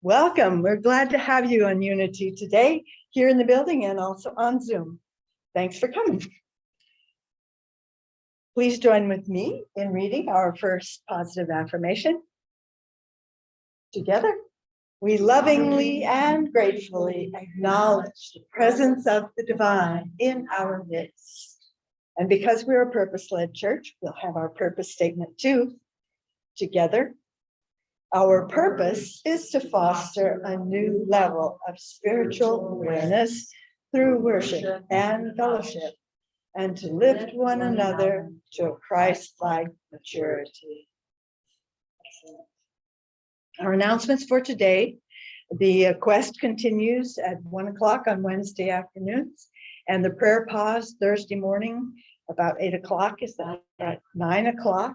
Welcome. We're glad to have you on Unity today, here in the building and also on Zoom. Thanks for coming. Please join with me in reading our first positive affirmation. Together, we lovingly and gratefully acknowledge the presence of the divine in our midst. And because we're a purpose-led church, we'll have our purpose statement too. Together, our purpose is to foster a new level of spiritual awareness through worship and fellowship, and to lift one another to a Christ-like maturity. Excellent. Our announcements for today: the quest continues at 1 o'clock on Wednesday afternoons, and the prayer pause Thursday morning about 8 o'clock is at 9 o'clock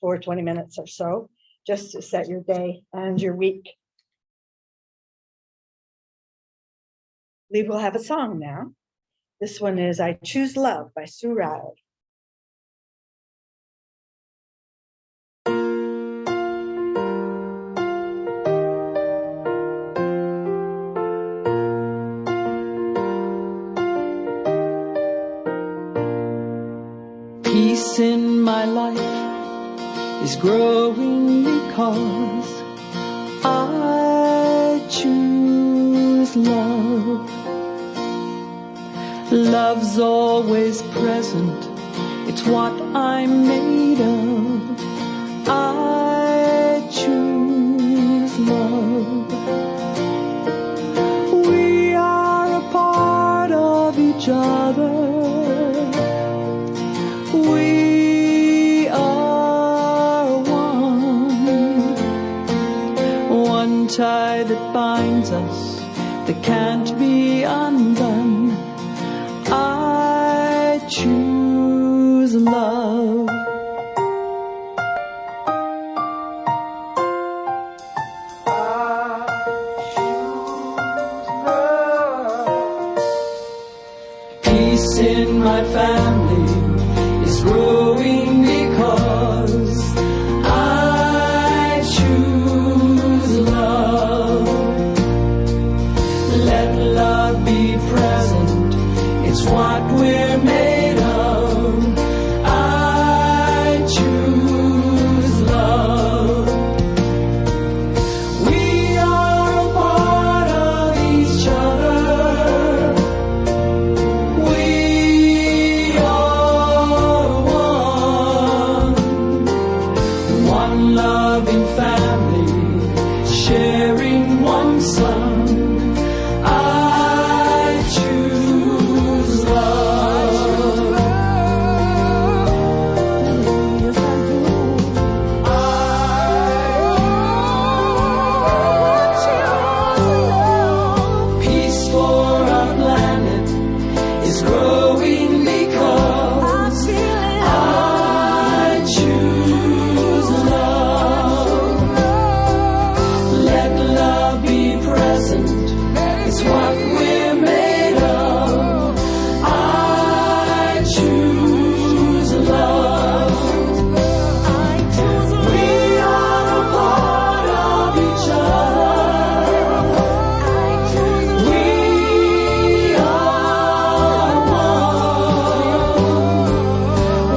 for 20 minutes or so, just to set your day and your week. We will have a song now. This one is I Choose Love by Sue Riley. Peace in my life is growing because I choose love. Love's always present, it's what I'm made of. I choose love. We are a part of each other. We are one tie that binds us, that can't be undone. I choose love. Peace in my family is growing because I choose love. Let love be present, it's what we're made of. I choose love. We are a part of each other. We are one loving family, sharing one son. I choose love. Yes, I do. I choose love. Peace for our planet is growing because I choose love. Let love be present, it's what we're made of. I choose love. We are a part of each other. We are one.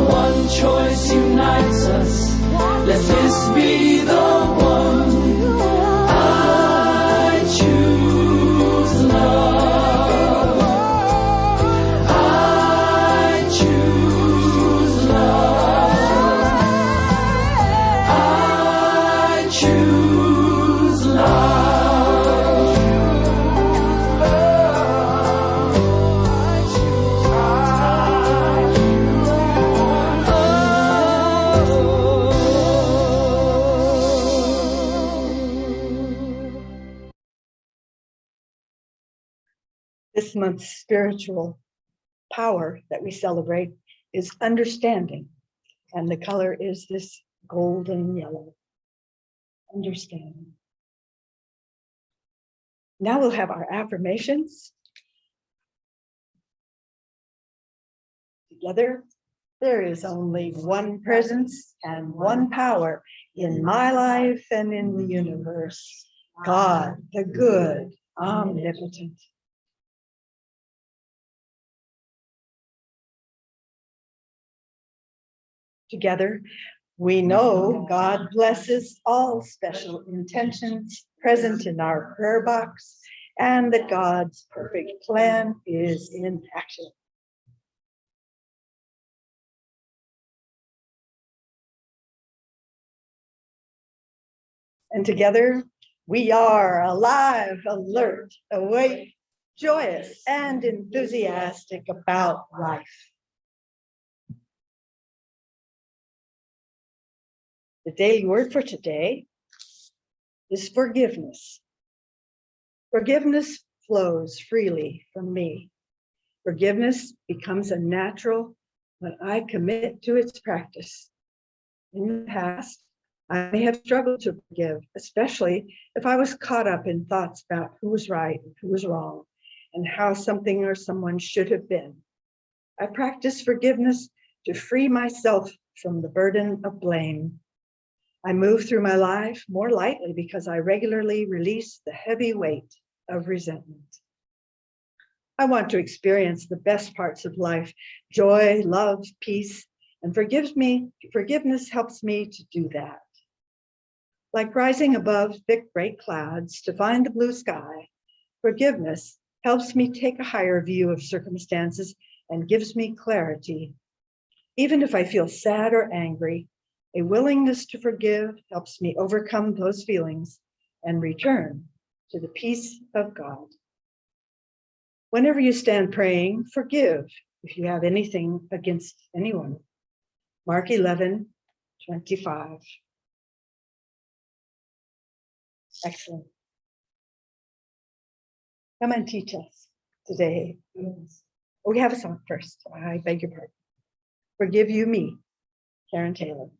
One choice unites us. Let this be the one. I choose love. I choose love. I choose This month's spiritual power that we celebrate is understanding, and the color is this golden yellow. Understanding. Now we'll have our affirmations. Together, there is only one presence and one power in my life and in the universe. God, the good, omnipotent. Together, we know God blesses all special intentions present in our prayer box and that God's perfect plan is in action. And together, we are alive, alert, awake, joyous, and enthusiastic about life. The daily word for today is forgiveness. Forgiveness flows freely from me. Forgiveness becomes a natural when I commit to its practice. In the past, I may have struggled to forgive, especially if I was caught up in thoughts about who was right and who was wrong and how something or someone should have been. I practice forgiveness to free myself from the burden of blame. I move through my life more lightly because I regularly release the heavy weight of resentment. I want to experience the best parts of life, joy, love, peace, and forgiveness helps me to do that. Like rising above thick gray clouds to find the blue sky, forgiveness helps me take a higher view of circumstances and gives me clarity. Even if I feel sad or angry, a willingness to forgive helps me overcome those feelings and return to the peace of God. Whenever you stand praying, forgive if you have anything against anyone. Mark 11:25. Excellent. Come and teach us today. We have a song first. I beg your pardon. Forgive You Me, Karen Taylor.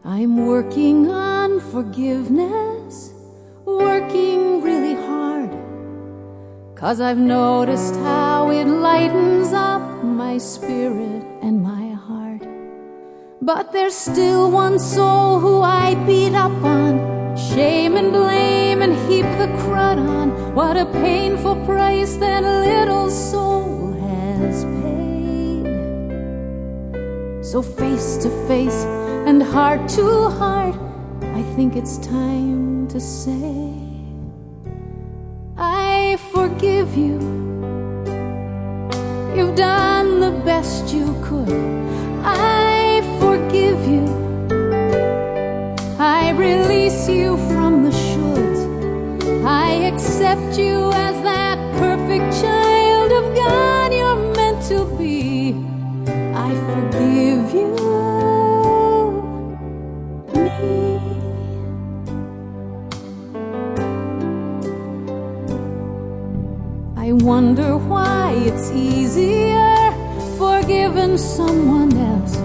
I'm working on forgiveness, working really hard, 'cause I've noticed how it lightens up my spirit and my heart. But there's still one soul who I beat up on, shame and blame and heap the crud on. What a painful price that little soul has paid. So face to face and heart to heart, I think it's time to say, I forgive you. You've done the best you could. I forgive you. I release you from the shoulds. I accept you as that perfect child of God you're meant to be. I forgive you. I wonder why it's easier forgiving someone else.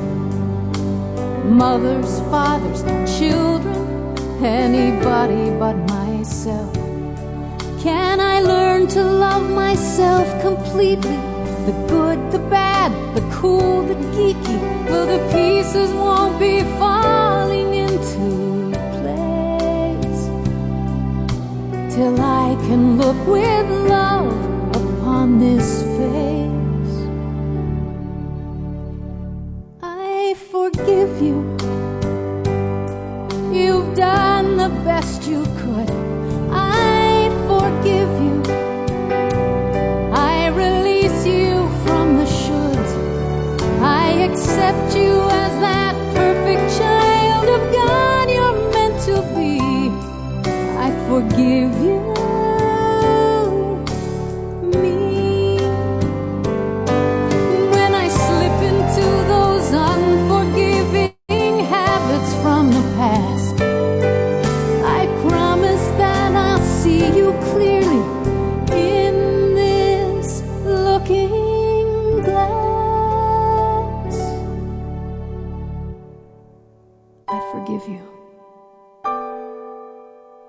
Mothers, fathers, children, anybody but myself. Can I learn to love myself completely? The good, the bad, the cool, the geeky. Well, the pieces won't be falling into place till I can look with love upon this face. I forgive you. You've done the best you could. I forgive you. I release you from the shoulds. I accept you as that perfect child of God you're meant to be. I forgive you.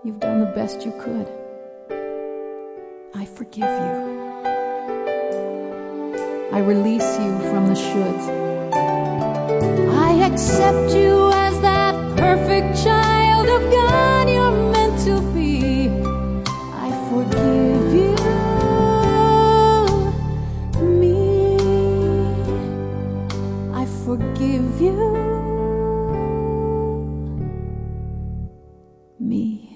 You've done the best you could. I forgive you. I release you from the shoulds. I accept you as that perfect child of God you're meant to be. I forgive you, me. I forgive you, me.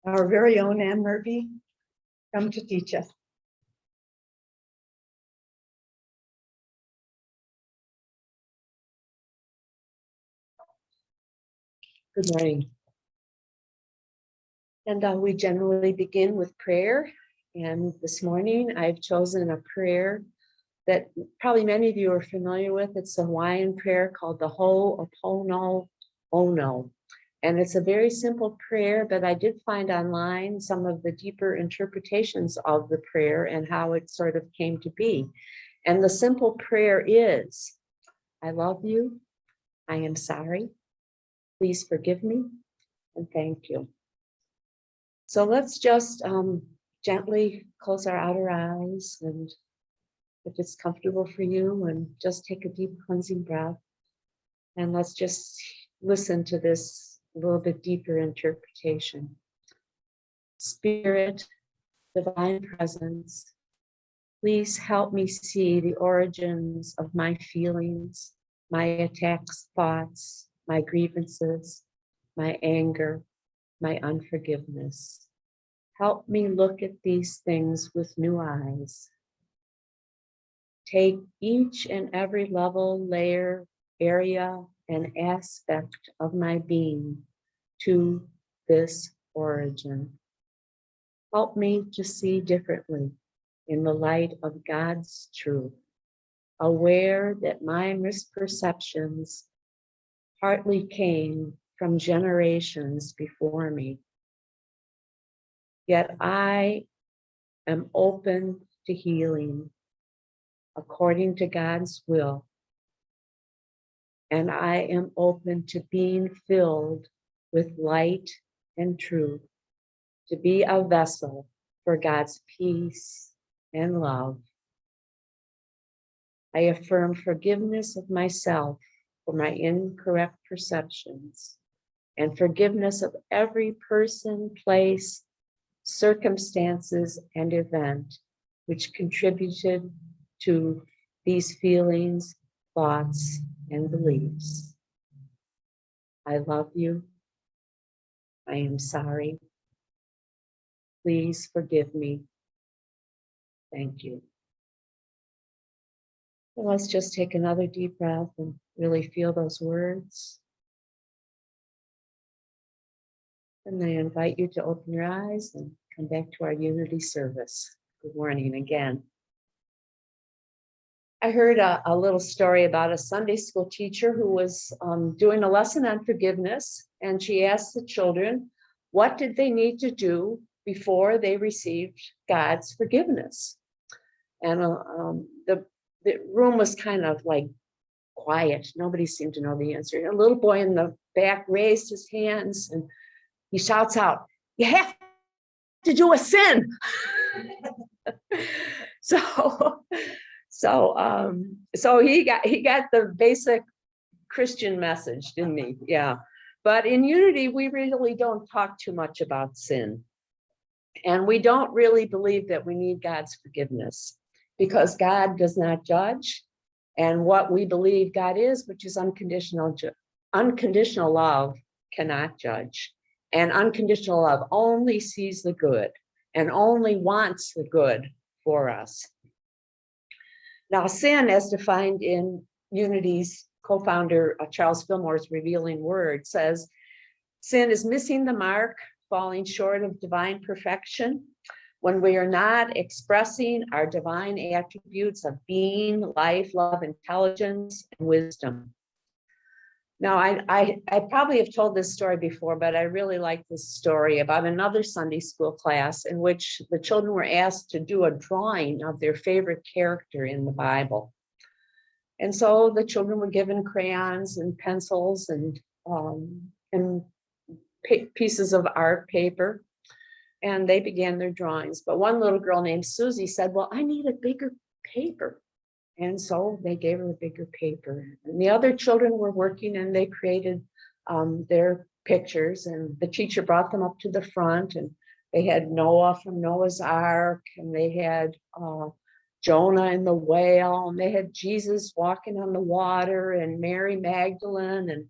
Our very own Anne Murphy, come to teach us. Good morning. And we generally begin with prayer. And this morning I've chosen a prayer that probably many of you are familiar with. It's a Hawaiian prayer called the Ho'oponopono. And it's a very simple prayer, but I did find online some of the deeper interpretations of the prayer and how it sort of came to be. And the simple prayer is, I love you, I am sorry, please forgive me, and thank you. So let's just gently close our outer eyes, and if it's comfortable for you, and just take a deep cleansing breath. And let's just listen to this a little bit deeper interpretation. Spirit, divine presence, please help me see the origins of my feelings, my attacks, thoughts, my grievances, my anger, my unforgiveness. Help me look at these things with new eyes. Take each and every level, layer, area, and aspect of my being to this origin. Help me to see differently in the light of God's truth, aware that my misperceptions partly came from generations before me. Yet I am open to healing according to God's will. And I am open to being filled with light and truth, to be a vessel for God's peace and love. I affirm forgiveness of myself for my incorrect perceptions, and forgiveness of every person, place, circumstances, and event which contributed to these feelings, thoughts, and beliefs. I love you. I am sorry. Please forgive me. Thank you. So let's just take another deep breath and really feel those words. And I invite you to open your eyes and come back to our unity service. Good morning again. I heard a little story about a Sunday school teacher who was doing a lesson on forgiveness, and she asked the children, what did they need to do before they received God's forgiveness? And the room was kind of like quiet. Nobody seemed to know the answer. A little boy in the back raised his hands and he shouts out, you have to do a sin. So he got the basic Christian message, didn't he? Yeah. But in Unity, we really don't talk too much about sin. And we don't really believe that we need God's forgiveness, because God does not judge. And what we believe God is, which is unconditional love, cannot judge. And unconditional love only sees the good and only wants the good for us. Now, sin, as defined in Unity's co-founder Charles Fillmore's revealing word, says, sin is missing the mark, falling short of divine perfection, when we are not expressing our divine attributes of being, life, love, intelligence, and wisdom. Now, I probably have told this story before, but I really like this story about another Sunday school class in which the children were asked to do a drawing of their favorite character in the Bible. And so the children were given crayons and pencils and pieces of art paper, and they began their drawings. But one little girl named Susie said, well, I need a bigger paper. And so they gave her a bigger paper. And the other children were working and they created their pictures, and the teacher brought them up to the front, and they had Noah from Noah's Ark, and they had Jonah and the whale, and they had Jesus walking on the water, and Mary Magdalene, and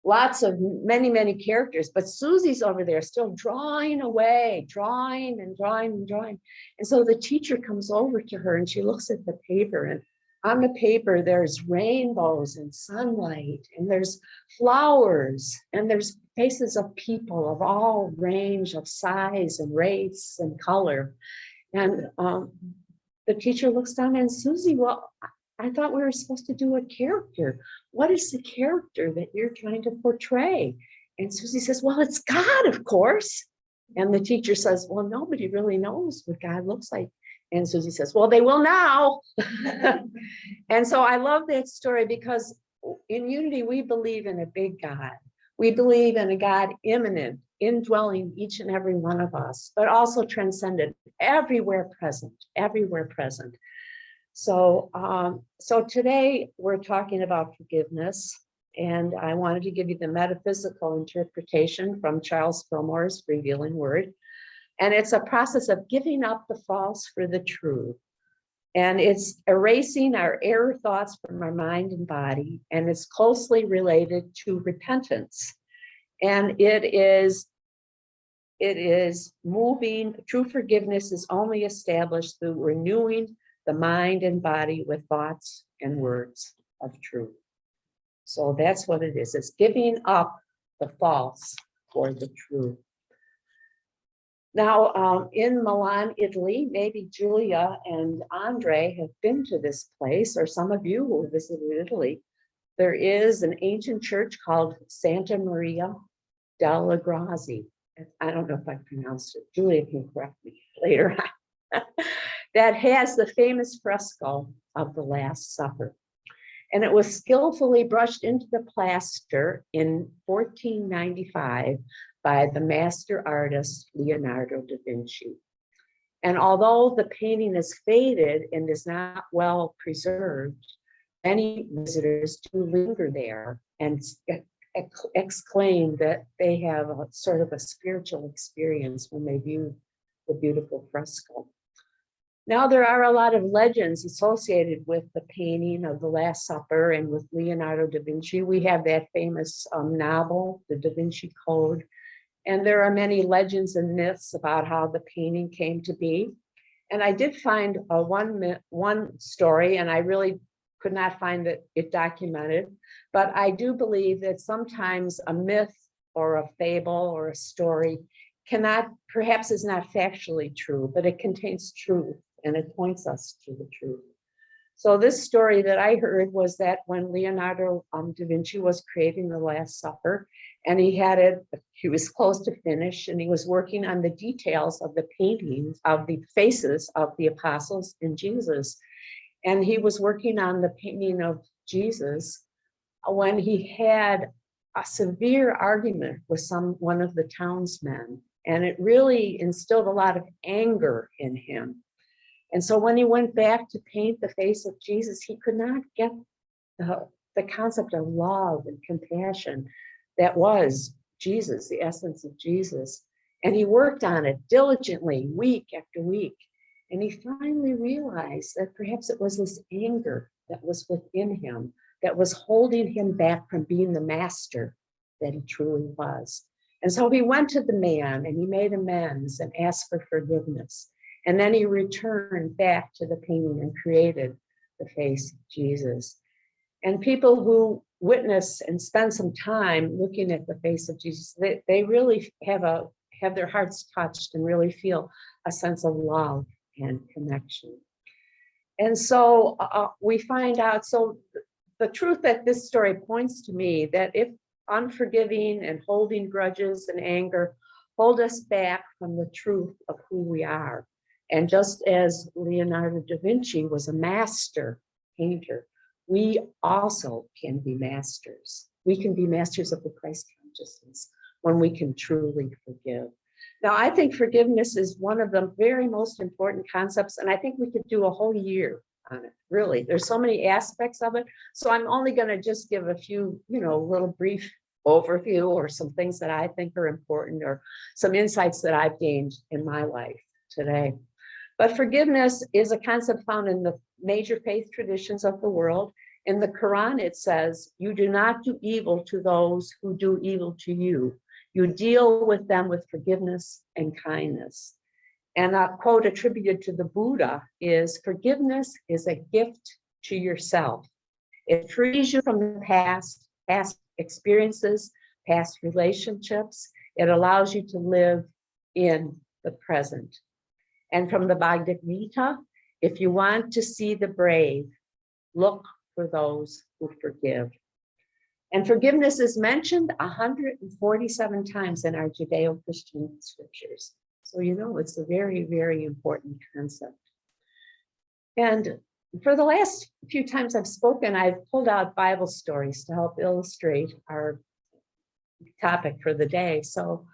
lots of many characters. But Susie's over there still drawing away, drawing and drawing and drawing. And so the teacher comes over to her and she looks at the paper, and on the paper, there's rainbows and sunlight, and there's flowers, and there's faces of people of all range of size and race and color. And the teacher looks down, and Susie, well, I thought we were supposed to do a character. What is the character that you're trying to portray? And Susie says, well, it's God, of course. And the teacher says, well, nobody really knows what God looks like. And Susie says, well, they will now. And so I love that story because in Unity, we believe in a big God. We believe in a God immanent, indwelling each and every one of us, but also transcendent, everywhere present, everywhere present. So, so today we're talking about forgiveness, and I wanted to give you the metaphysical interpretation from Charles Fillmore's Revealing Word. And it's a process of giving up the false for the true. And it's erasing our error thoughts from our mind and body. And it's closely related to repentance. And it is moving, true forgiveness is only established through renewing the mind and body with thoughts and words of truth. So that's what it is. It's giving up the false for the true. Now, in Milan, Italy, maybe Julia and Andre have been to this place, or some of you who visited Italy. There is an ancient church called Santa Maria delle Grazie. I don't know if I pronounced it. Julia can correct me later on. That has the famous fresco of the Last Supper. And it was skillfully brushed into the plaster in 1495 by the master artist Leonardo da Vinci. And although the painting is faded and is not well preserved, many visitors do linger there and exclaim that they have a sort of a spiritual experience when they view the beautiful fresco. Now, there are a lot of legends associated with the painting of the Last Supper and with Leonardo da Vinci. We have that famous novel, The Da Vinci Code. And there are many legends and myths about how the painting came to be. And I did find one story, and I really could not find it documented, but I do believe that sometimes a myth or a fable or a story perhaps is not factually true, but it contains truth and it points us to the truth. So this story that I heard was that when Leonardo da Vinci was creating the Last Supper, and he was close to finish, and he was working on the details of the paintings of the faces of the apostles and Jesus. And he was working on the painting of Jesus when he had a severe argument with one of the townsmen. And it really instilled a lot of anger in him. And so when he went back to paint the face of Jesus, he could not get the concept of love and compassion that was Jesus, the essence of Jesus. And he worked on it diligently, week after week. And he finally realized that perhaps it was this anger that was within him that was holding him back from being the master that he truly was. And so he went to the man and he made amends and asked for forgiveness. And then he returned back to the painting and created the face of Jesus. And people who witness and spend some time looking at the face of Jesus, they really have have their hearts touched and really feel a sense of love and connection. And so we find out, so the truth that this story points to me, that if unforgiving and holding grudges and anger hold us back from the truth of who we are. And just as Leonardo da Vinci was a master painter, we also can be masters. We can be masters of the Christ consciousness when we can truly forgive. Now, I think forgiveness is one of the very most important concepts, and I think we could do a whole year on it, really. There's so many aspects of it. So I'm only going to just give a few, little brief overview or some things that I think are important or some insights that I've gained in my life today. But forgiveness is a concept found in the major faith traditions of the world. In the Quran, it says, "You do not do evil to those who do evil to you. You deal with them with forgiveness and kindness." And a quote attributed to the Buddha is, "Forgiveness is a gift to yourself. It frees you from the past experiences, past relationships. It allows you to live in the present." And from the Bhagavad Gita, "If you want to see the brave, look for those who forgive." And forgiveness is mentioned 147 times in our Judeo-Christian scriptures. So it's a very, very important concept. And for the last few times I've spoken, I've pulled out Bible stories to help illustrate our topic for the day. So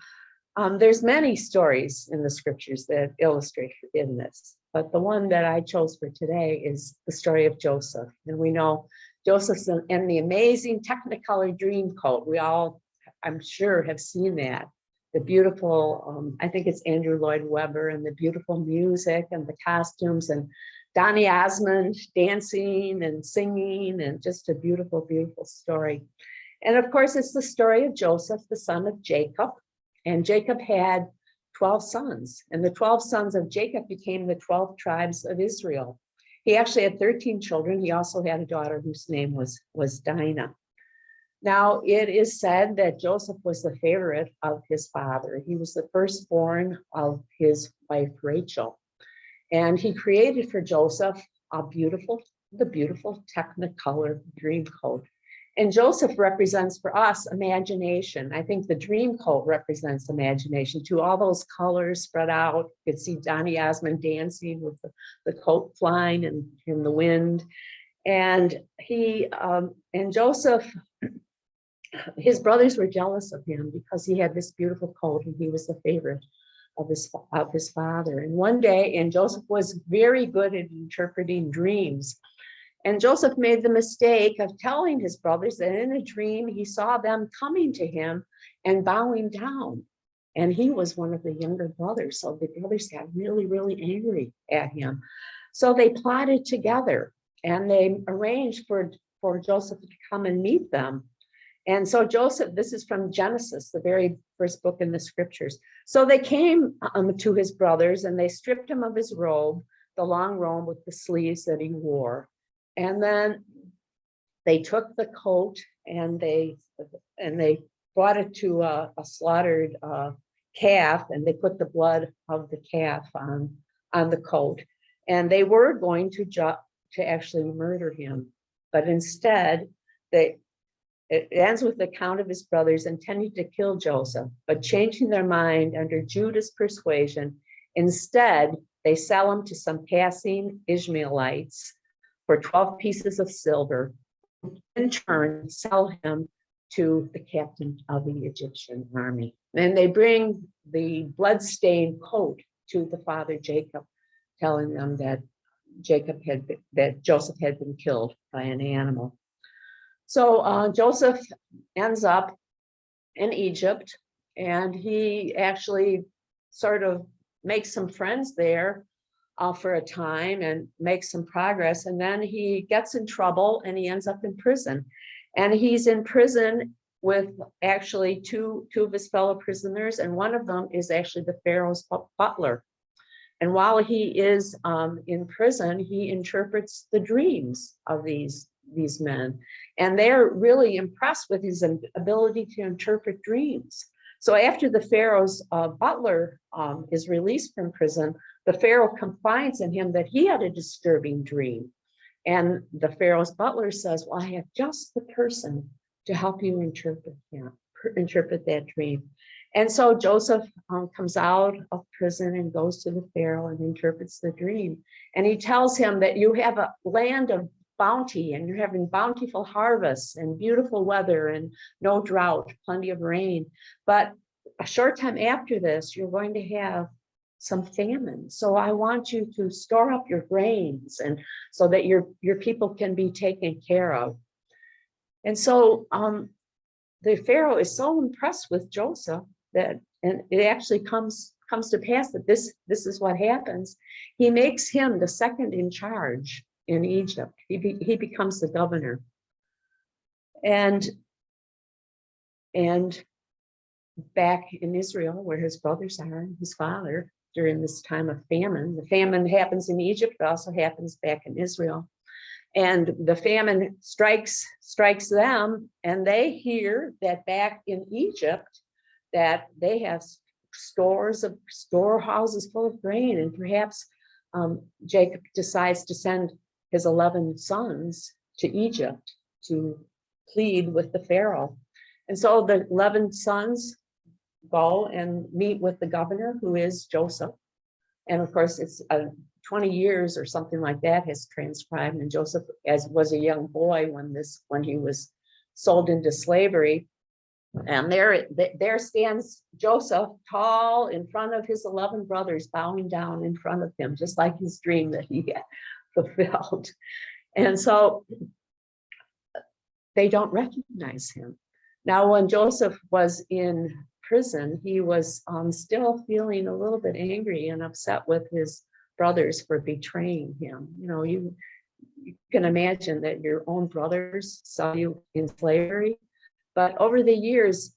there's many stories in the scriptures that illustrate forgiveness, but the one that I chose for today is the story of Joseph. And we know Joseph's and the amazing Technicolor dream coat. We all, I'm sure, have seen that. The beautiful, I think it's Andrew Lloyd Webber, and the beautiful music and the costumes, and Donny Osmond dancing and singing, and just a beautiful, beautiful story. And of course, it's the story of Joseph, the son of Jacob. And Jacob had 12 sons, and the 12 sons of Jacob became the 12 tribes of Israel. He actually had 13 children. He also had a daughter whose name was Dinah. Now, it is said that Joseph was the favorite of his father. He was the firstborn of his wife, Rachel. And he created for Joseph the beautiful Technicolor dream coat. And Joseph represents for us imagination. I think the dream coat represents imagination too. All those colors spread out. You could see Donny Osmond dancing with the coat flying in the wind. And Joseph, his brothers were jealous of him because he had this beautiful coat and he was the favorite of his father. And one day, and Joseph was very good at interpreting dreams. And Joseph made the mistake of telling his brothers that in a dream, he saw them coming to him and bowing down. And he was one of the younger brothers. So the brothers got really, really angry at him. So they plotted together and they arranged for Joseph to come and meet them. And so Joseph, this is from Genesis, the very first book in the scriptures. So they came to his brothers and they stripped him of his robe, the long robe with the sleeves that he wore. And then they took the coat and they brought it to a slaughtered calf, and they put the blood of the calf on the coat. And they were going to actually murder him, but instead it ends with the account of his brothers intending to kill Joseph, but changing their mind under Judah's persuasion. Instead, they sell him to some passing Ishmaelites for 12 pieces of silver, in turn sell him to the captain of the Egyptian army. And they bring the bloodstained coat to the father Jacob, telling them that Joseph had been killed by an animal. So Joseph ends up in Egypt, and he actually sort of makes some friends there for a time and makes some progress. And then he gets in trouble and he ends up in prison. And he's in prison with actually two of his fellow prisoners. And one of them is actually the Pharaoh's butler. And while he is in prison, he interprets the dreams of these men. And they're really impressed with his ability to interpret dreams. So after the Pharaoh's butler is released from prison, the Pharaoh confides in him that he had a disturbing dream. And the Pharaoh's butler says, well, I have just the person to help you interpret that dream. And so Joseph comes out of prison and goes to the Pharaoh and interprets the dream. And he tells him that you have a land of bounty and you're having bountiful harvests and beautiful weather and no drought, plenty of rain. But a short time after this, you're going to have some famine. So I want you to store up your grains and so that your people can be taken care of. And so the Pharaoh is so impressed with Joseph that, and it actually comes to pass that this is what happens. He makes him the second in charge in Egypt. He becomes the governor. And back in Israel, where his brothers are and his father, during this time of famine. The famine happens in Egypt, but also happens back in Israel. And the famine strikes them, and they hear that back in Egypt, that they have storehouses full of grain, and perhaps Jacob decides to send his 11 sons to Egypt to plead with the Pharaoh. And so the 11 sons go and meet with the governor, who is Joseph. And of course, it's 20 years or something like that has transcribed. And Joseph was a young boy when he was sold into slavery. And there stands Joseph tall in front of his 11 brothers, bowing down in front of him, just like his dream that he had fulfilled. And so they don't recognize him. Now, when Joseph was in prison, he was still feeling a little bit angry and upset with his brothers for betraying him. You know, you can imagine that your own brothers saw you in slavery, but over the years,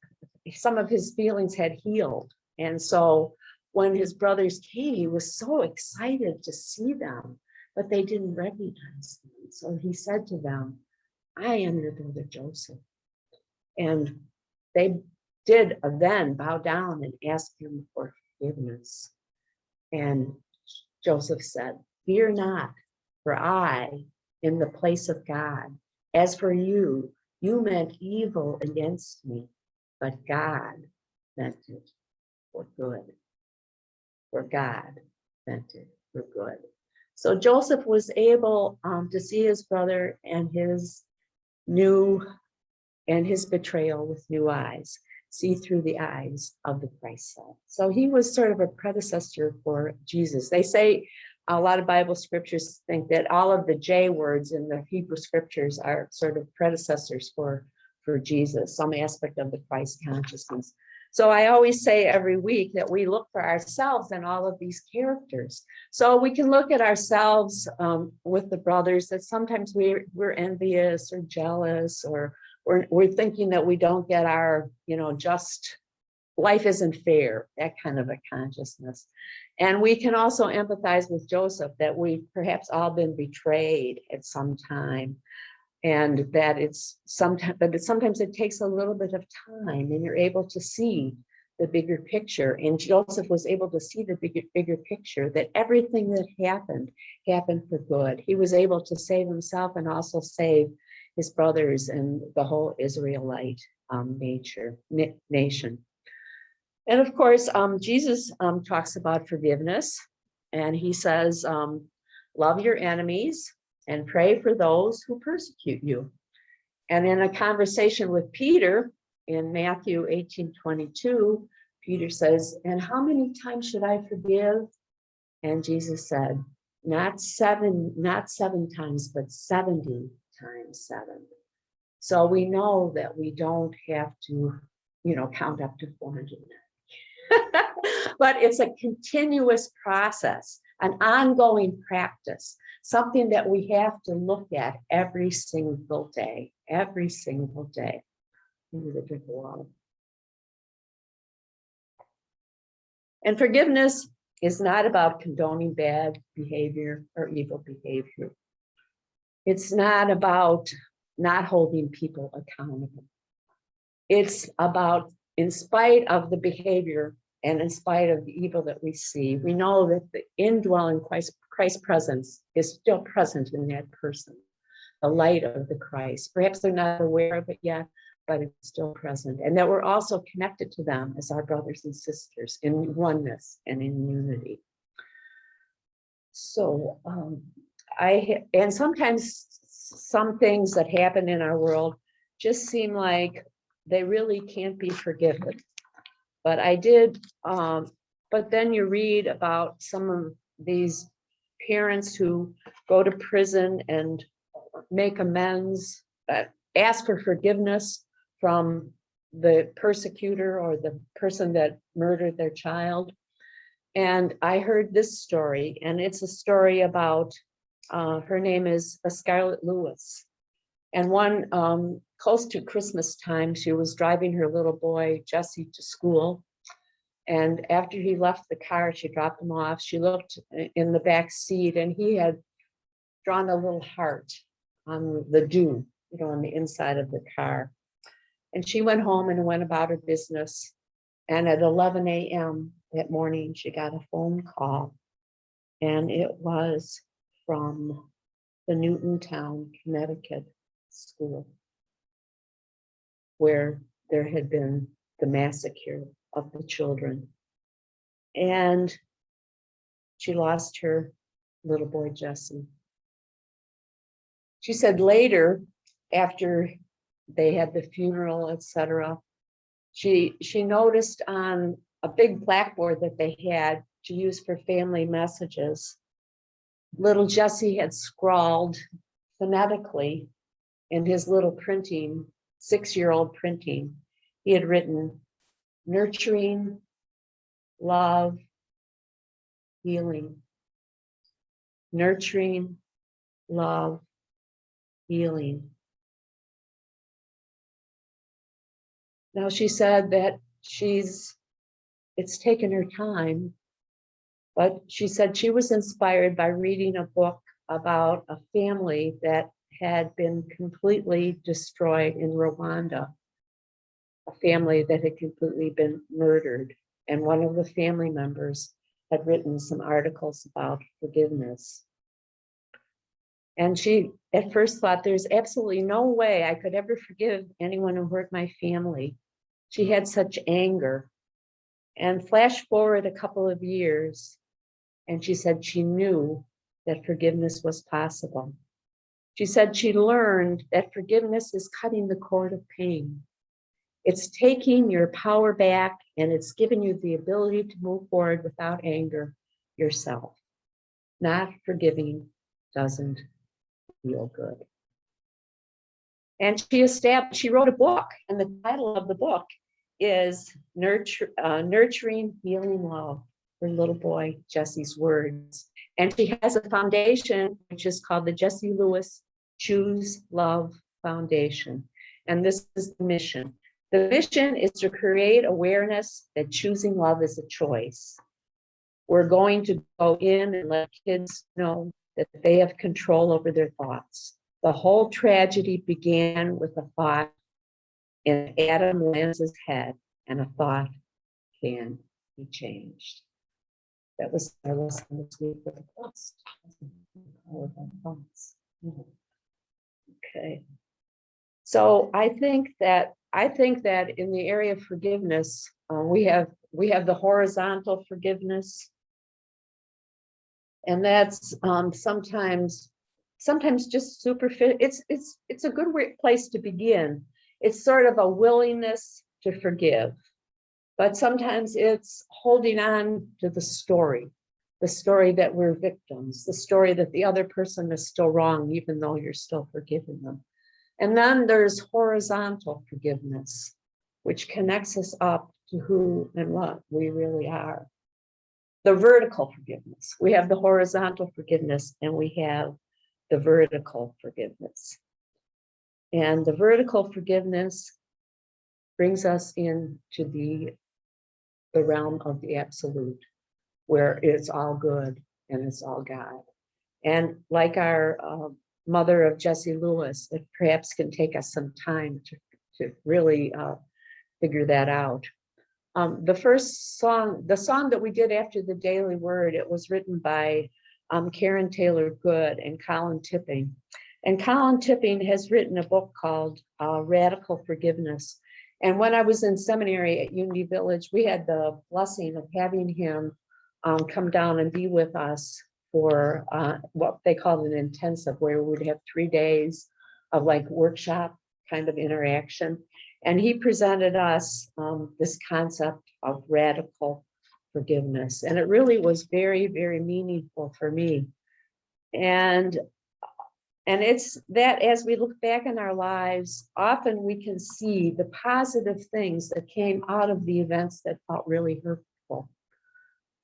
some of his feelings had healed. And so when his brothers came, he was so excited to see them, but they didn't recognize him. So he said to them, I am your brother Joseph. And they did then bow down and ask him for forgiveness. And Joseph said, fear not, for I am the place of God. As for you, you meant evil against me, but God meant it for good. For God meant it for good. So Joseph was able to see his brother and his betrayal with new eyes, see through the eyes of the Christ self. So he was sort of a predecessor for Jesus. They say a lot of Bible scriptures think that all of the J words in the Hebrew scriptures are sort of predecessors for Jesus, some aspect of the Christ consciousness. So I always say every week that we look for ourselves in all of these characters. So we can look at ourselves with the brothers, that sometimes we're envious or jealous, or we're thinking that we don't get our, just life isn't fair, that kind of a consciousness. And we can also empathize with Joseph, that we've perhaps all been betrayed at some time. And that sometimes it takes a little bit of time, and you're able to see the bigger picture. And Joseph was able to see the bigger picture, that everything that happened for good. He was able to save himself and also save his brothers and the whole Israelite nation. And of course, Jesus talks about forgiveness, and he says, love your enemies and pray for those who persecute you. And in a conversation with Peter in Matthew 18:22, Peter says, and how many times should I forgive? And Jesus said, not seven times, but 70 times 7. So we know that we don't have to, count up to 400. But it's a continuous process, an ongoing practice, something that we have to look at every single day, every single day. Maybe a drink of water. And forgiveness is not about condoning bad behavior or evil behavior. It's not about not holding people accountable. It's about in spite of the behavior and in spite of the evil that we see, we know that the indwelling Christ's presence is still present in that person, the light of the Christ. Perhaps they're not aware of it yet, but it's still present. And that we're also connected to them as our brothers and sisters in oneness and in unity. So and sometimes some things that happen in our world just seem like they really can't be forgiven. But but then you read about some of these parents who go to prison and make amends, ask for forgiveness from the persecutor or the person that murdered their child. And I heard this story, and it's a story about, her name is Scarlett Lewis. And close to Christmas time, she was driving her little boy, Jesse, to school. And after he left the car, she dropped him off. She looked in the back seat, and he had drawn a little heart on the dew, on the inside of the car. And she went home and went about her business. And at 11 a.m. that morning, she got a phone call, and it was from the Newtontown, Connecticut school, where there had been the massacre of the children. And she lost her little boy, Jesse. She said later, after they had the funeral, etc., she noticed on a big blackboard that they had to use for family messages, little Jesse had scrawled phonetically in his little printing, 6-year-old printing. He had written, nurturing, love, healing. Nurturing, love, healing. Now she said that it's taken her time, but she said she was inspired by reading a book about a family that had been completely destroyed in Rwanda, a family that had completely been murdered. And one of the family members had written some articles about forgiveness. And she at first thought, there's absolutely no way I could ever forgive anyone who hurt my family. She had such anger. And flash forward a couple of years, and she said she knew that forgiveness was possible. She said she learned that forgiveness is cutting the cord of pain. It's taking your power back, and it's giving you the ability to move forward without anger yourself. Not forgiving doesn't feel good. And she wrote a book, and the title of the book is Nurturing Healing Love, her little boy Jesse's words. And she has a foundation which is called the Jessie Lewis Choose Love Foundation. And this is the mission. The mission is to create awareness that choosing love is a choice. We're going to go in and let kids know that they have control over their thoughts. The whole tragedy began with a thought in Adam Lanza's head, and a thought can be changed. That was our lesson this week with the thoughts. Okay. So I think that in the area of forgiveness, we have the horizontal forgiveness, and that's sometimes just superficial. It's a good place to begin. It's sort of a willingness to forgive, but sometimes it's holding on to the story that we're victims, the story that the other person is still wrong, even though you're still forgiving them. And then there's horizontal forgiveness, which connects us up to who and what we really are. The vertical forgiveness. We have the horizontal forgiveness, and we have the vertical forgiveness. And the vertical forgiveness brings us into the realm of the absolute, where it's all good and it's all God. And like our mother of Jessie Lewis, it perhaps can take us some time to really figure that out. The first song, the song that we did after the Daily Word, it was written by Karen Taylor Good and Colin Tipping. And Colin Tipping has written a book called Radical Forgiveness. And when I was in seminary at Unity Village, we had the blessing of having him come down and be with us for what they called an intensive, where we would have 3 days of like workshop kind of interaction. And he presented us this concept of radical forgiveness. And it really was very, very meaningful for me. And it's that as we look back in our lives, often we can see the positive things that came out of the events that felt really hurtful.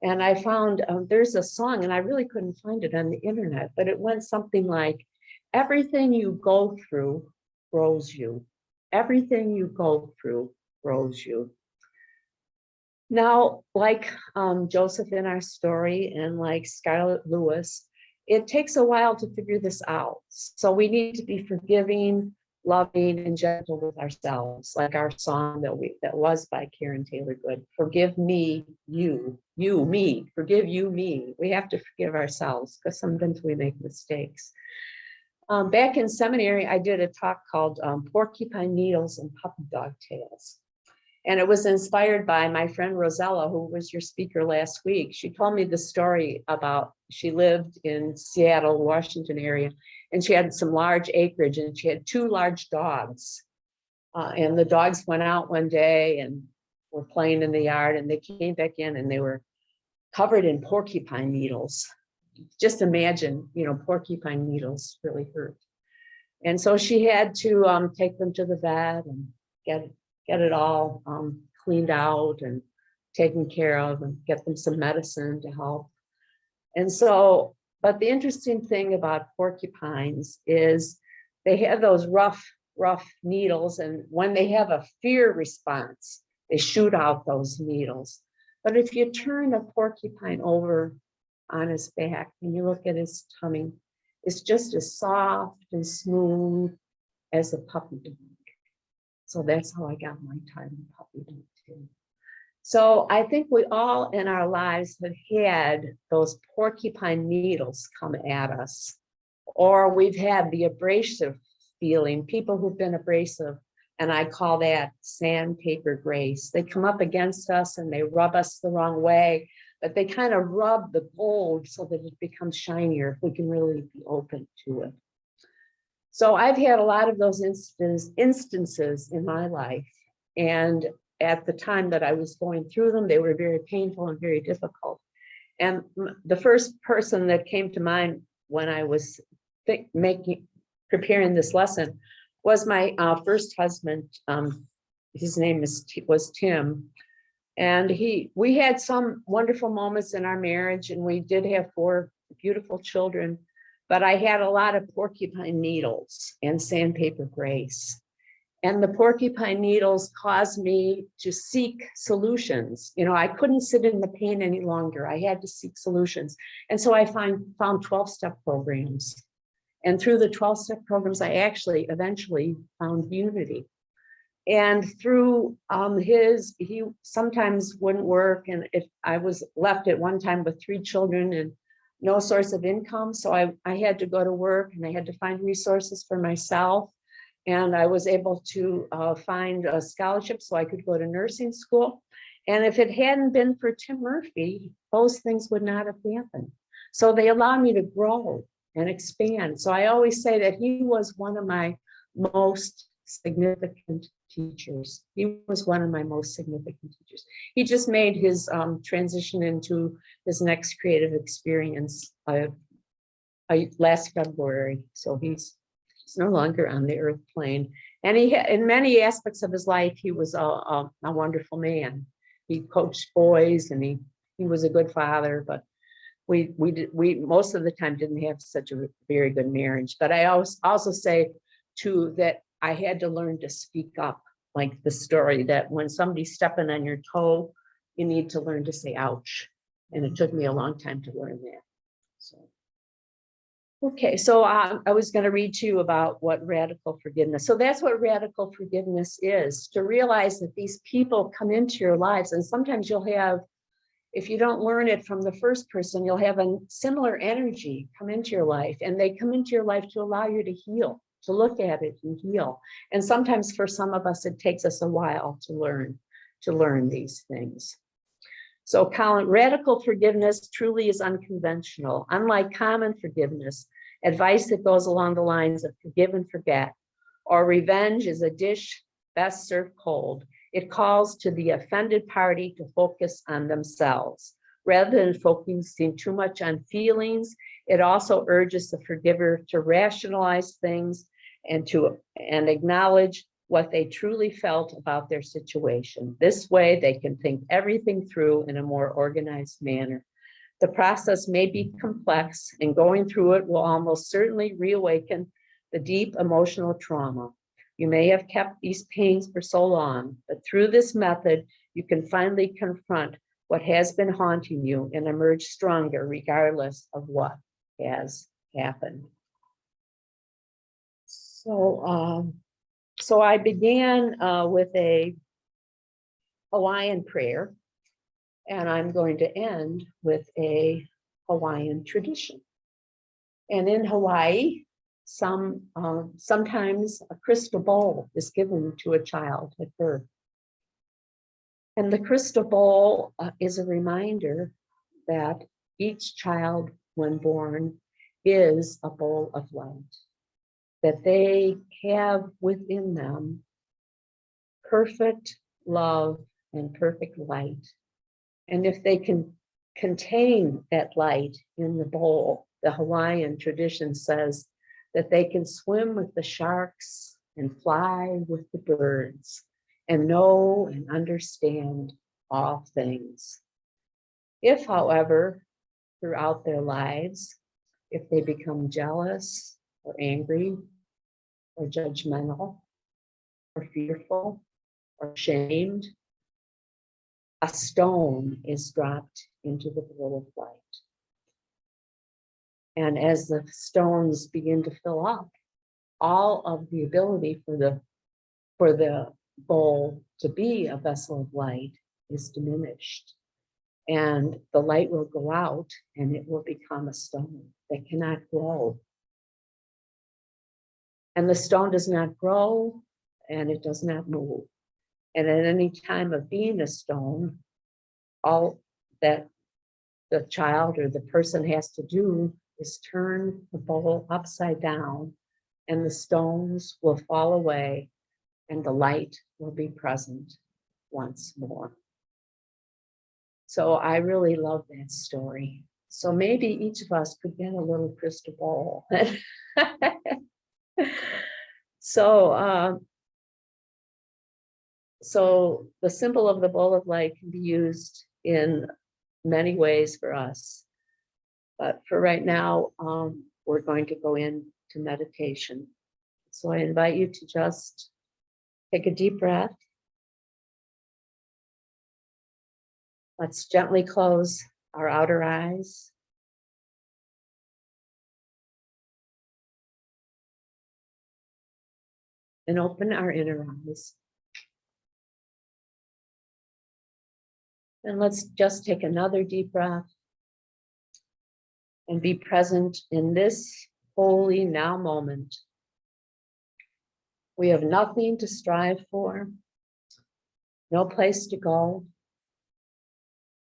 And I found there's a song, and I really couldn't find it on the internet, but it went something like, everything you go through grows you. Everything you go through grows you. Now, like Joseph in our story and like Scarlett Lewis, it takes a while to figure this out. So we need to be forgiving, loving, and gentle with ourselves, like our song that was by Karen Taylor Good. Forgive me, you, me. Forgive you, me. We have to forgive ourselves because sometimes we make mistakes. Back in seminary, I did a talk called Porcupine Needles and Puppy Dog Tails. And it was inspired by my friend Rosella, who was your speaker last week. She told me the story about, she lived in Seattle, Washington area, and she had some large acreage and she had 2 large dogs. And the dogs went out one day and were playing in the yard, and they came back in and they were covered in porcupine needles. Just imagine, porcupine needles really hurt. And so she had to take them to the vet and get it all cleaned out and taken care of and get them some medicine to help. And so, but the interesting thing about porcupines is they have those rough needles, and when they have a fear response, they shoot out those needles. But if you turn a porcupine over on his back and you look at his tummy, it's just as soft and smooth as a puppy dog. So that's how I got my title, Puppy Dog too. So I think we all in our lives have had those porcupine needles come at us, or we've had the abrasive feeling, people who've been abrasive, and I call that sandpaper grace. They come up against us and they rub us the wrong way, but they kind of rub the gold so that it becomes shinier if we can really be open to it. So I've had a lot of those instances in my life. And at the time that I was going through them, they were very painful and very difficult. And the first person that came to mind when I was preparing this lesson was my first husband. His name was Tim. And we had some wonderful moments in our marriage, and we did have 4 beautiful children, but I had a lot of porcupine needles and sandpaper grace. And the porcupine needles caused me to seek solutions. I couldn't sit in the pain any longer. I had to seek solutions. And so I found 12-step programs. And through the 12-step programs, I actually eventually found unity. And through he sometimes wouldn't work. And if I was left at one time with 3 children and no source of income. So I had to go to work and I had to find resources for myself. And I was able to find a scholarship so I could go to nursing school. And if it hadn't been for Tim Murphy, those things would not have happened. So they allowed me to grow and expand. So I always say that he was one of my most significant teachers. He was one of my most significant teachers. He just made his transition into his next creative experience last February. So he's no longer on the earth plane. And in many aspects of his life, he was a wonderful man. He coached boys and he was a good father, but we most of the time didn't have such a very good marriage. But I also say too that I had to learn to speak up, like the story that when somebody's stepping on your toe, you need to learn to say ouch. And it took me a long time to learn that. So Okay, so I was going to read to you about what radical forgiveness. So that's what radical forgiveness is, to realize that these people come into your lives, and sometimes you'll have, if you don't learn it from the first person, you'll have a similar energy come into your life, and they come into your life to allow you to heal, to look at it and heal. And sometimes for some of us, it takes us a while to learn these things. So Colin, radical forgiveness truly is unconventional. Unlike common forgiveness, advice that goes along the lines of forgive and forget, or revenge is a dish best served cold. It calls to the offended party to focus on themselves. Rather than focusing too much on feelings, it also urges the forgiver to rationalize things and acknowledge what they truly felt about their situation. This way, they can think everything through in a more organized manner. The process may be complex, and going through it will almost certainly reawaken the deep emotional trauma. You may have kept these pains for so long, but through this method, you can finally confront what has been haunting you and emerge stronger regardless of what has happened. So I began with a Hawaiian prayer, and I'm going to end with a Hawaiian tradition. And in Hawaii, sometimes a crystal bowl is given to a child at birth. And the crystal bowl is a reminder that each child, when born, is a bowl of light, that they have within them perfect love and perfect light. And if they can contain that light in the bowl, the Hawaiian tradition says that they can swim with the sharks and fly with the birds and know and understand all things. If, however, throughout their lives, if they become jealous or angry or judgmental or fearful or shamed, a stone is dropped into the bowl of light. And as the stones begin to fill up, all of the ability for the bowl to be a vessel of light is diminished. And the light will go out and it will become a stone that cannot grow. And the stone does not grow and it does not move. And at any time of being a stone, all that the child or the person has to do is turn the bowl upside down, and the stones will fall away and the light will be present once more. So I really love that story. So maybe each of us could get a little crystal bowl. So the symbol of the bowl of light can be used in many ways for us. But for right now, we're going to go into meditation. So I invite you to just take a deep breath. Let's gently close our outer eyes. And open our inner eyes. And let's just take another deep breath and be present in this holy now moment. We have nothing to strive for, no place to go.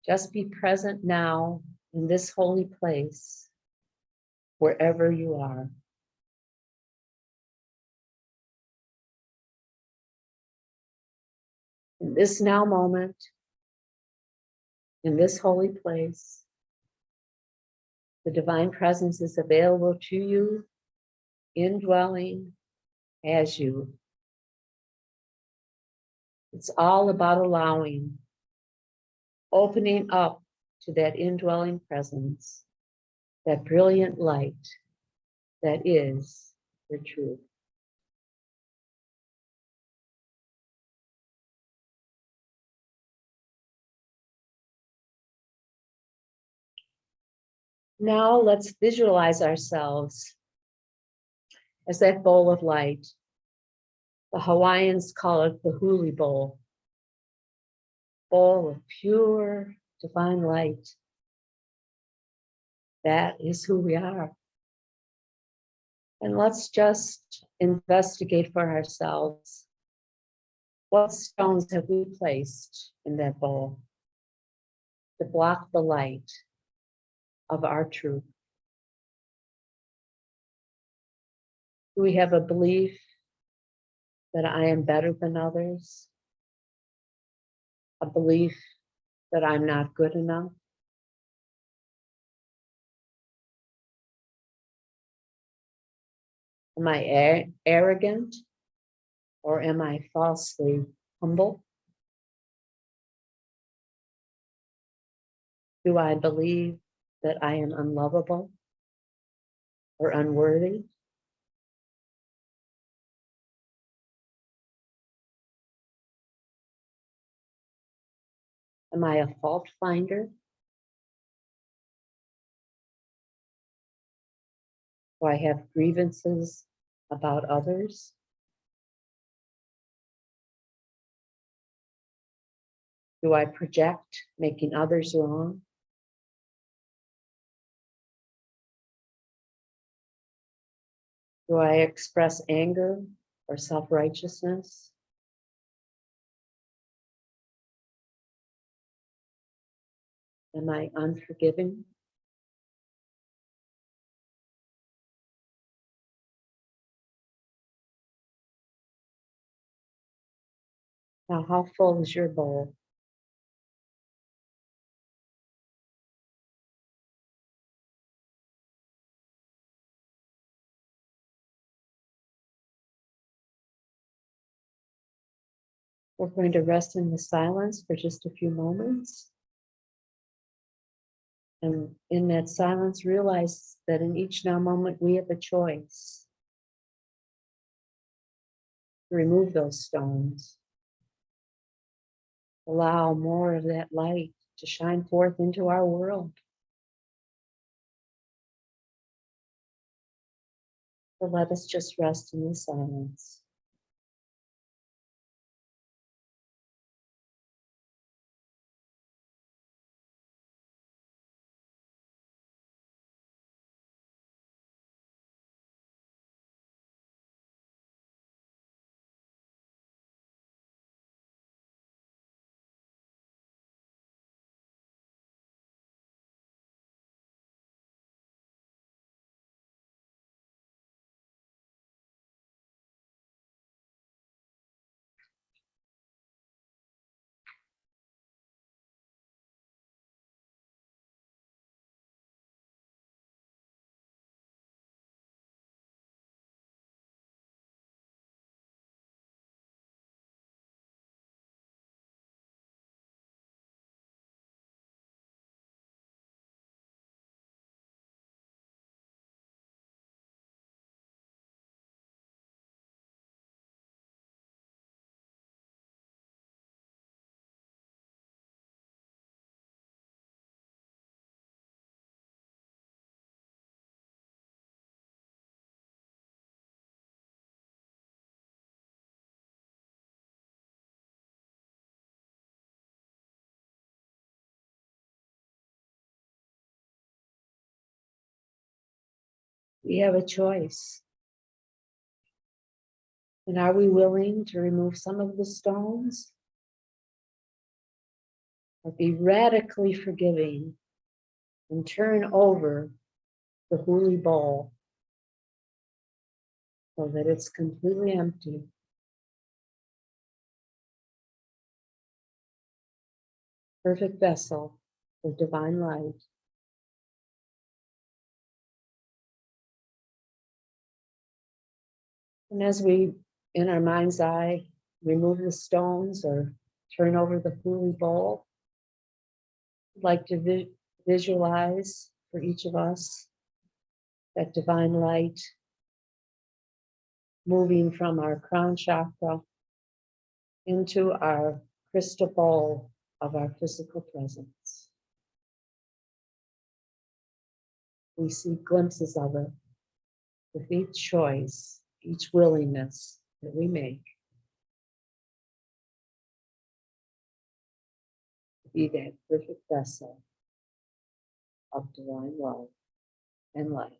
Just be present now in this holy place, wherever you are. In this now moment, in this holy place, the divine presence is available to you, indwelling as you. It's all about allowing, opening up to that indwelling presence, that brilliant light that is the truth. Now let's visualize ourselves as that bowl of light. The Hawaiians call it the huli bowl of pure divine light. That is who we are. And let's just investigate for ourselves. What stones have we placed in that bowl to block the light of our truth? Do we have a belief that I am better than others? A belief that I'm not good enough? Am I arrogant, or am I falsely humble? Do I believe that I am unlovable or unworthy? Am I a fault finder? Do I have grievances about others? Do I project making others wrong? Do I express anger or self-righteousness? Am I unforgiving? Now, how full is your bowl? We're going to rest in the silence for just a few moments. And in that silence, realize that in each now moment, we have a choice to remove those stones. Allow more of that light to shine forth into our world. So let us just rest in the silence. We have a choice. And are we willing to remove some of the stones? Or be radically forgiving and turn over the huli bowl so that it's completely empty. Perfect vessel for divine light. And as we, in our mind's eye, remove the stones or turn over the huli bowl, I'd like to visualize for each of us that divine light moving from our crown chakra into our crystal bowl of our physical presence. we see glimpses of it with each choice, each willingness that we make to be that perfect vessel of divine love and light.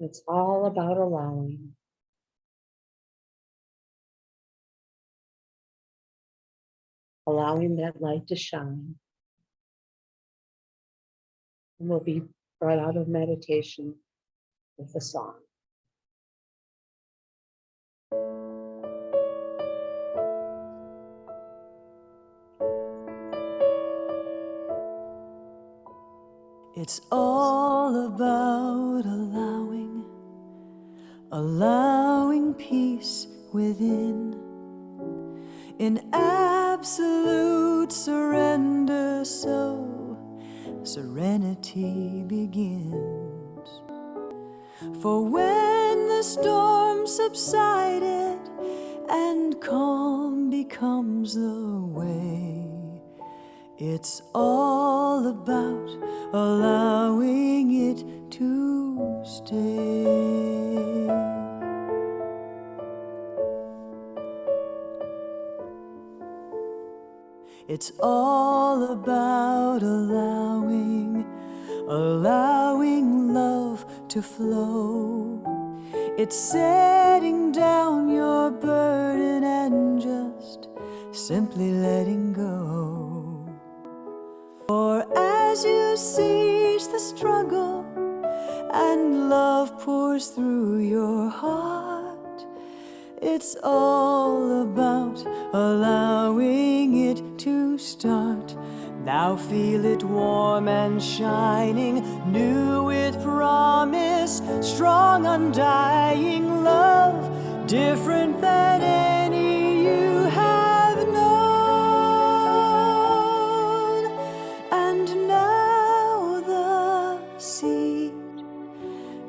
It's all about allowing. Allowing that light to shine. And we'll be brought out of meditation with a song. It's all about allowing peace within. In absolute surrender, so serenity begins. For when the storm subsided and calm becomes the way, it's all about allowing it to stay. It's all about allowing love to flow. It's setting down your burden and just simply letting go. For as you cease the struggle and love pours through your heart, it's all about allowing it to start. Now feel it warm and shining, new with promise, strong, undying love, different than any you have known. And now the seed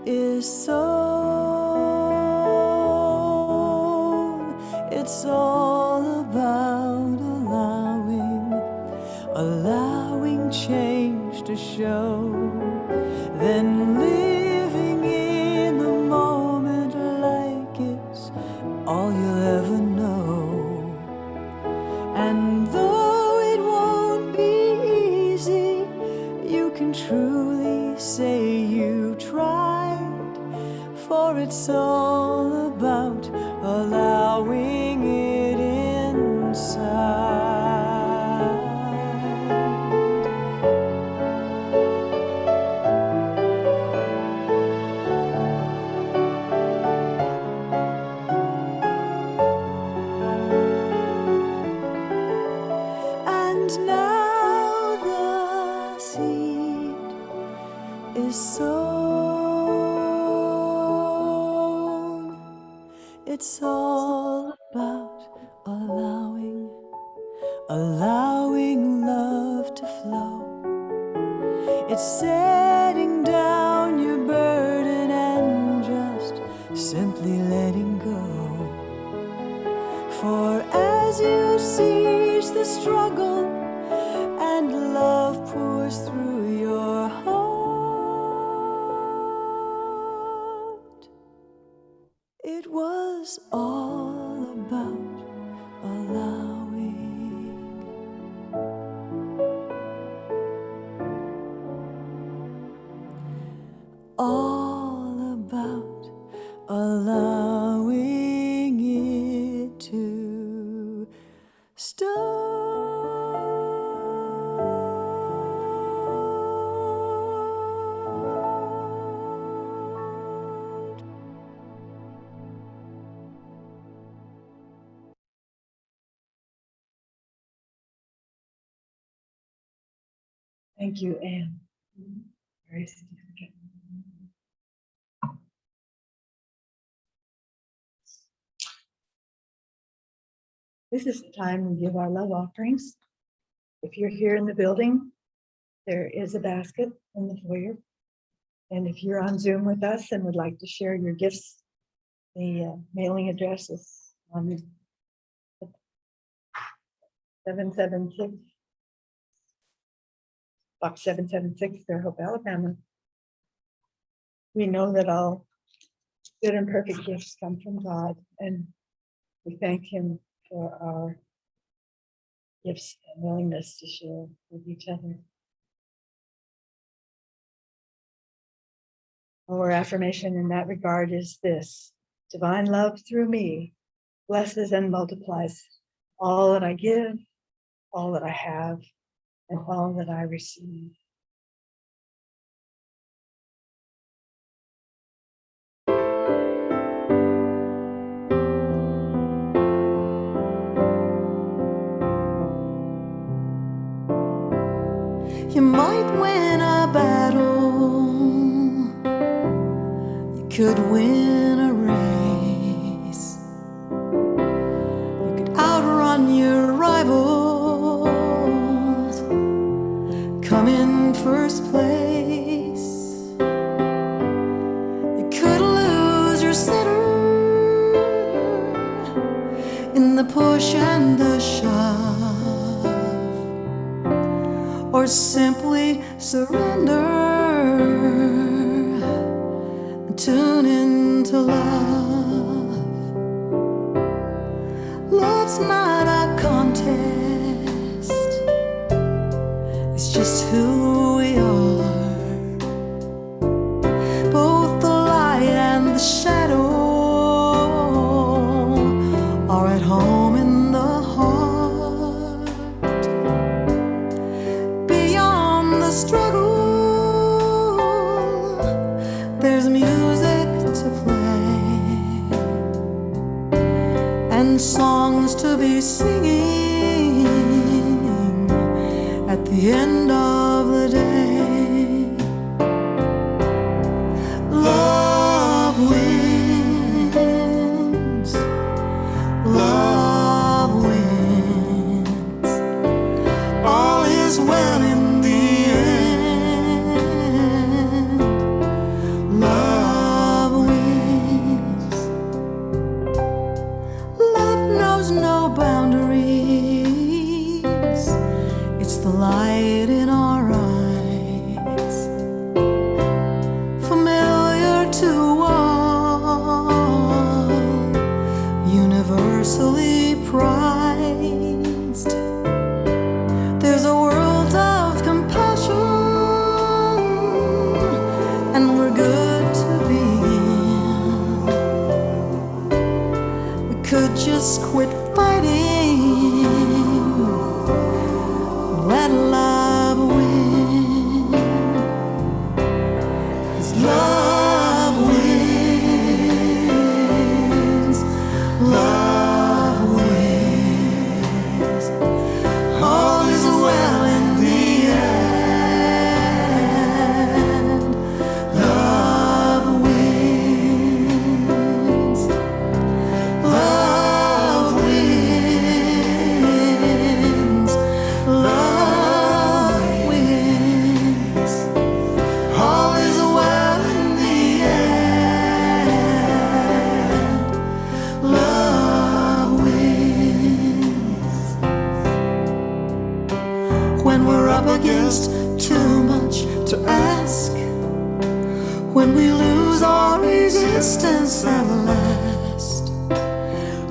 is sown. It's all about allowing change to show, then living in the moment like it's all you'll ever know. And though it won't be easy, you can truly say you tried, for it's all about allowing it inside. And now the seed is sown. It's all about allowing love to flow. It's setting down your burden and just simply letting go. For as you cease the struggle and love pours through your heart, it was all about allowing. All about allowing it to start. Thank you, Anne. Very significant. This is the time we give our love offerings. If you're here in the building, there is a basket in the foyer. And if you're on Zoom with us and would like to share your gifts, the mailing address is on 776, Box 776, Fairhope, Alabama. We know that all good and perfect gifts come from God, and we thank Him for our gifts and willingness to share with each other. Our affirmation in that regard is this: divine love through me blesses and multiplies all that I give, all that I have, and all that I receive. You might win a battle, you could win a race, you could outrun your rivals, come in first place. You could lose your sitter in the push and the shove, or simply surrender and tune into love. Love's not a contest, it's just who we are. Both the light and the shadow are at home in the heart. Beyond the struggle, there's music to play and songs to be singing at the end of the day. Love wins, love wins, all is well in the end. Love wins. Love knows no boundaries, it's the light in our eyes, familiar to all, universally prized. There's a world of compassion, and we're good to be in. We could just quit fighting, let love win. 'Cause love wins, love wins, all is well in the end. Love wins, love wins, love wins, all is well in the end. Love wins. When we're up against too much to ask, when we lose our resistance at last,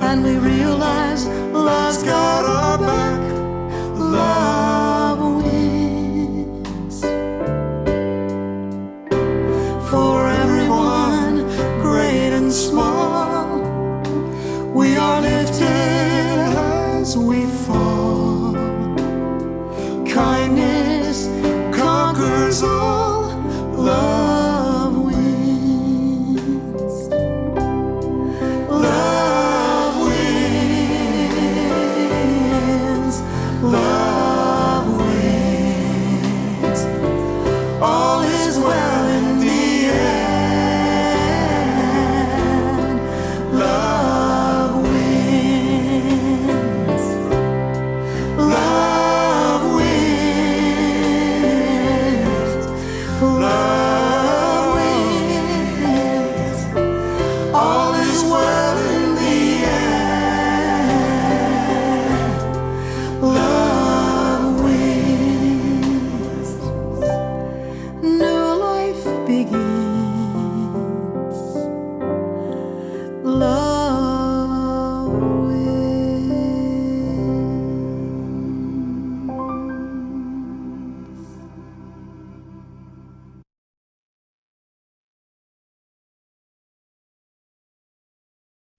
and we realize love's got our back, love wins. For everyone, great and small, we are lifted as we fall. Kindness conquers all, love wins. Love wins.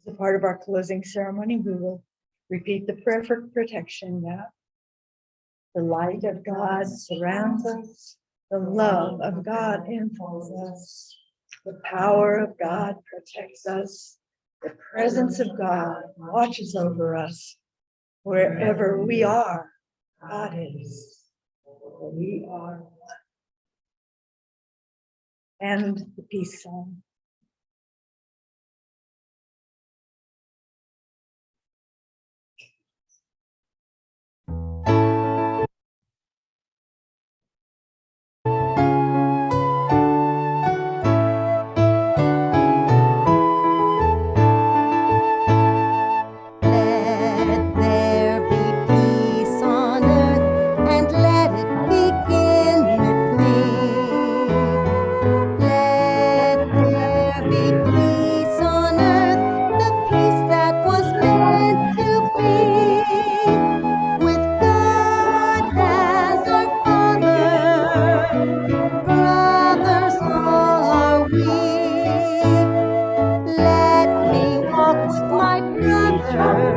As a part of our closing ceremony, we will repeat the prayer for protection now. The light of God surrounds us. The love of God infills us. The power of God protects us. The presence of God watches over us. Wherever we are, God is. We are one. And the peace song. Let there be peace on earth, and let it begin with me. Let there be peace on earth, the peace that was meant to be. With God as our Father, brothers all are we. Let me walk with my brother.